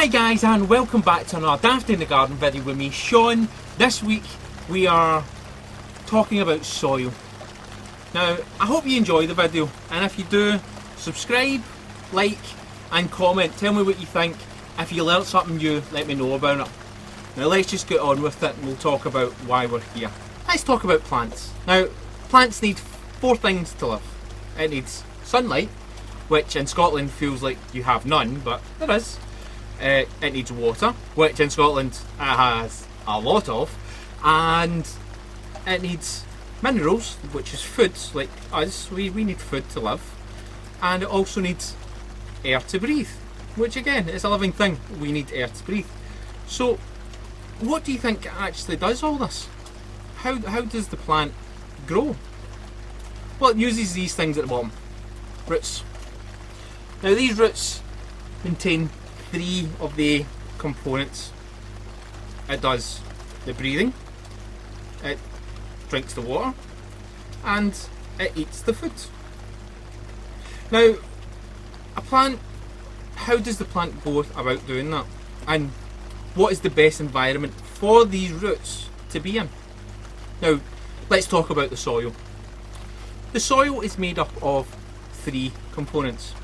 Hi guys, and welcome back to another Dafty in the Garden video with me, Sean. This week we are talking about soil. Now, I hope you enjoy the video, and if you do, subscribe, like and comment. Tell me what you think. If you learnt something new, let me know about it. Now let's just get on with it and we'll talk about why we're here. Let's talk about plants. Now, plants need four things to live. It needs sunlight, which in Scotland feels like you have none, but there is. It needs water, which in Scotland it has a lot of, and it needs minerals, which is food, like us, we need food to live, and it also needs air to breathe, which again is a living thing. We need air to breathe. So what do you think actually does all this? How does the plant grow? Well, it uses these things at the bottom, roots. Now these roots contain three of the components. It does the breathing, it drinks the water, and it eats the food. Now, a plant, how does the plant go about doing that? And what is the best environment for these roots to be in? Now, let's talk about the soil. The soil is made up of three components.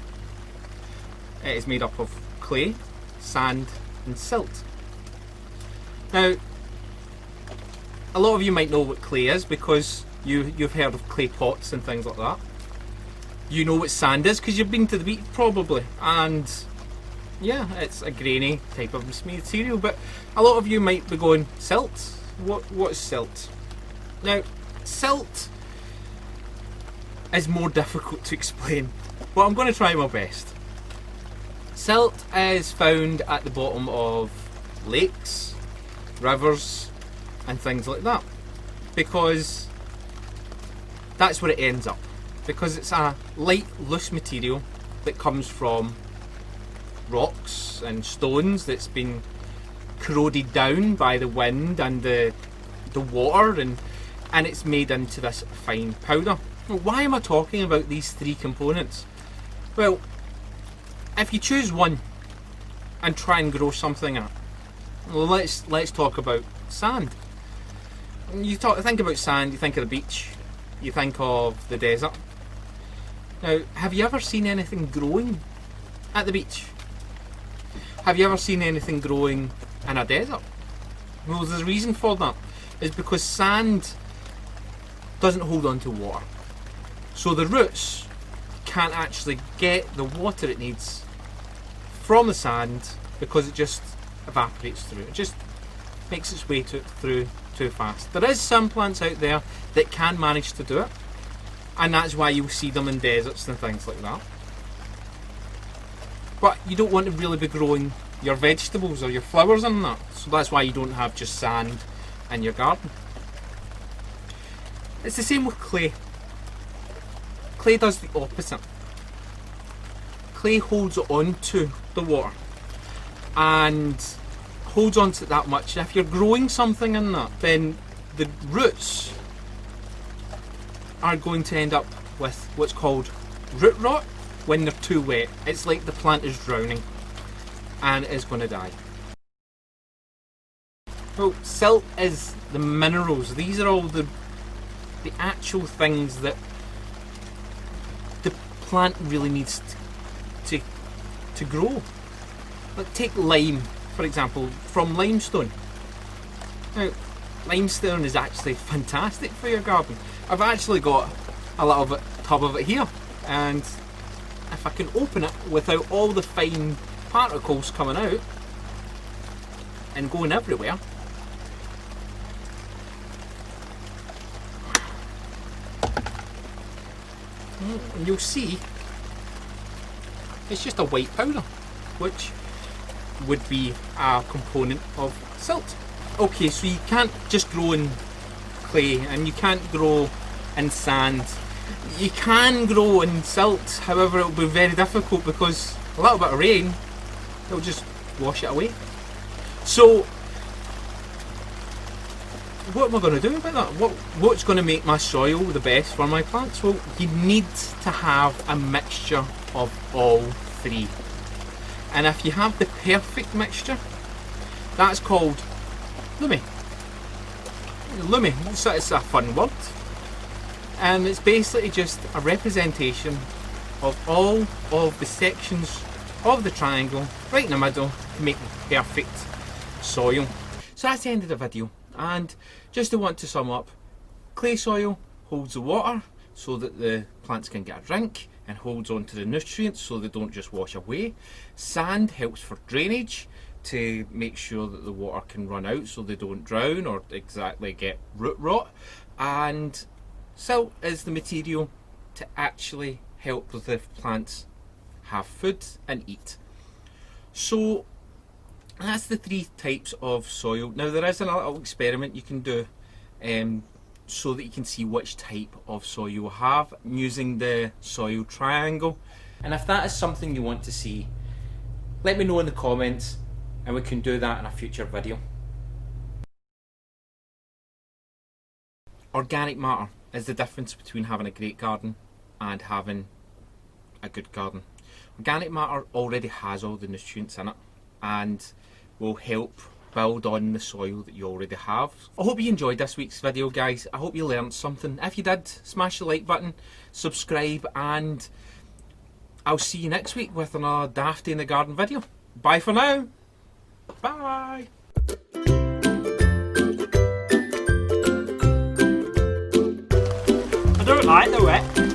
It is made up of clay, sand and silt. Now, a lot of you might know what clay is because you've heard of clay pots and things like that. You know what sand is because you've been to the beach probably, and yeah, it's a grainy type of material. But a lot of you might be going, silt? What is silt? Now, silt is more difficult to explain, but I'm going to try my best. Silt is found at the bottom of lakes, rivers and things like that, because that's where it ends up, because it's a light, loose material that comes from rocks and stones that's been corroded down by the wind and the water, and it's made into this fine powder. Well, why am I talking about these three components? Well, if you choose one and try and grow something in it, well, let's talk about sand. Think about sand, you think of the beach, you think of the desert. Now, have you ever seen anything growing at the beach? Have you ever seen anything growing in a desert? Well, there's a reason for that. It's because sand doesn't hold on to water. So the roots can't actually get the water it needs from the sand because it just evaporates through. It just makes its way through too fast. There is some plants out there that can manage to do it, and that's why you'll see them in deserts and things like that. But you don't want to really be growing your vegetables or your flowers in that, so that's why you don't have just sand in your garden. It's the same with clay. Clay does the opposite. Clay holds on to the water and holds on to it that much. If you're growing something in that, then the roots are going to end up with what's called root rot when they're too wet. It's like the plant is drowning and is going to die. Well, silt is the minerals. These are all the actual things that the plant really needs to grow. Like, take lime, for example, from limestone. Now, limestone is actually fantastic for your garden. I've actually got a little tub of it here, and if I can open it without all the fine particles coming out and going everywhere, and you'll see it's just a white powder, which would be a component of silt. Okay, so you can't just grow in clay and you can't grow in sand. You can grow in silt, however it will be very difficult because a little bit of rain, it'll just wash it away. So what am I going to do about that? What's going to make my soil the best for my plants? Well, you need to have a mixture of all three. And if you have the perfect mixture, that's called Loamy. Loamy, it's a fun word. And it's basically just a representation of all of the sections of the triangle right in the middle to make the perfect soil. So that's the end of the video, and just to want to sum up, clay soil holds the water so that the plants can get a drink and holds on to the nutrients so they don't just wash away. Sand helps for drainage to make sure that the water can run out so they don't drown or exactly get root rot. And silt is the material to actually help the plants have food and eat. So that's the 3 types of soil. Now there is a little experiment you can do so that you can see which type of soil you have using the soil triangle. And if that is something you want to see, let me know in the comments and we can do that in a future video. Organic matter is the difference between having a great garden and having a good garden. Organic matter already has all the nutrients in it and will help build on the soil that you already have. I hope you enjoyed this week's video, guys. I hope you learned something. If you did, smash the like button, subscribe, and I'll see you next week with another Dafty in the Garden video. Bye for now. Bye. I don't like the wet.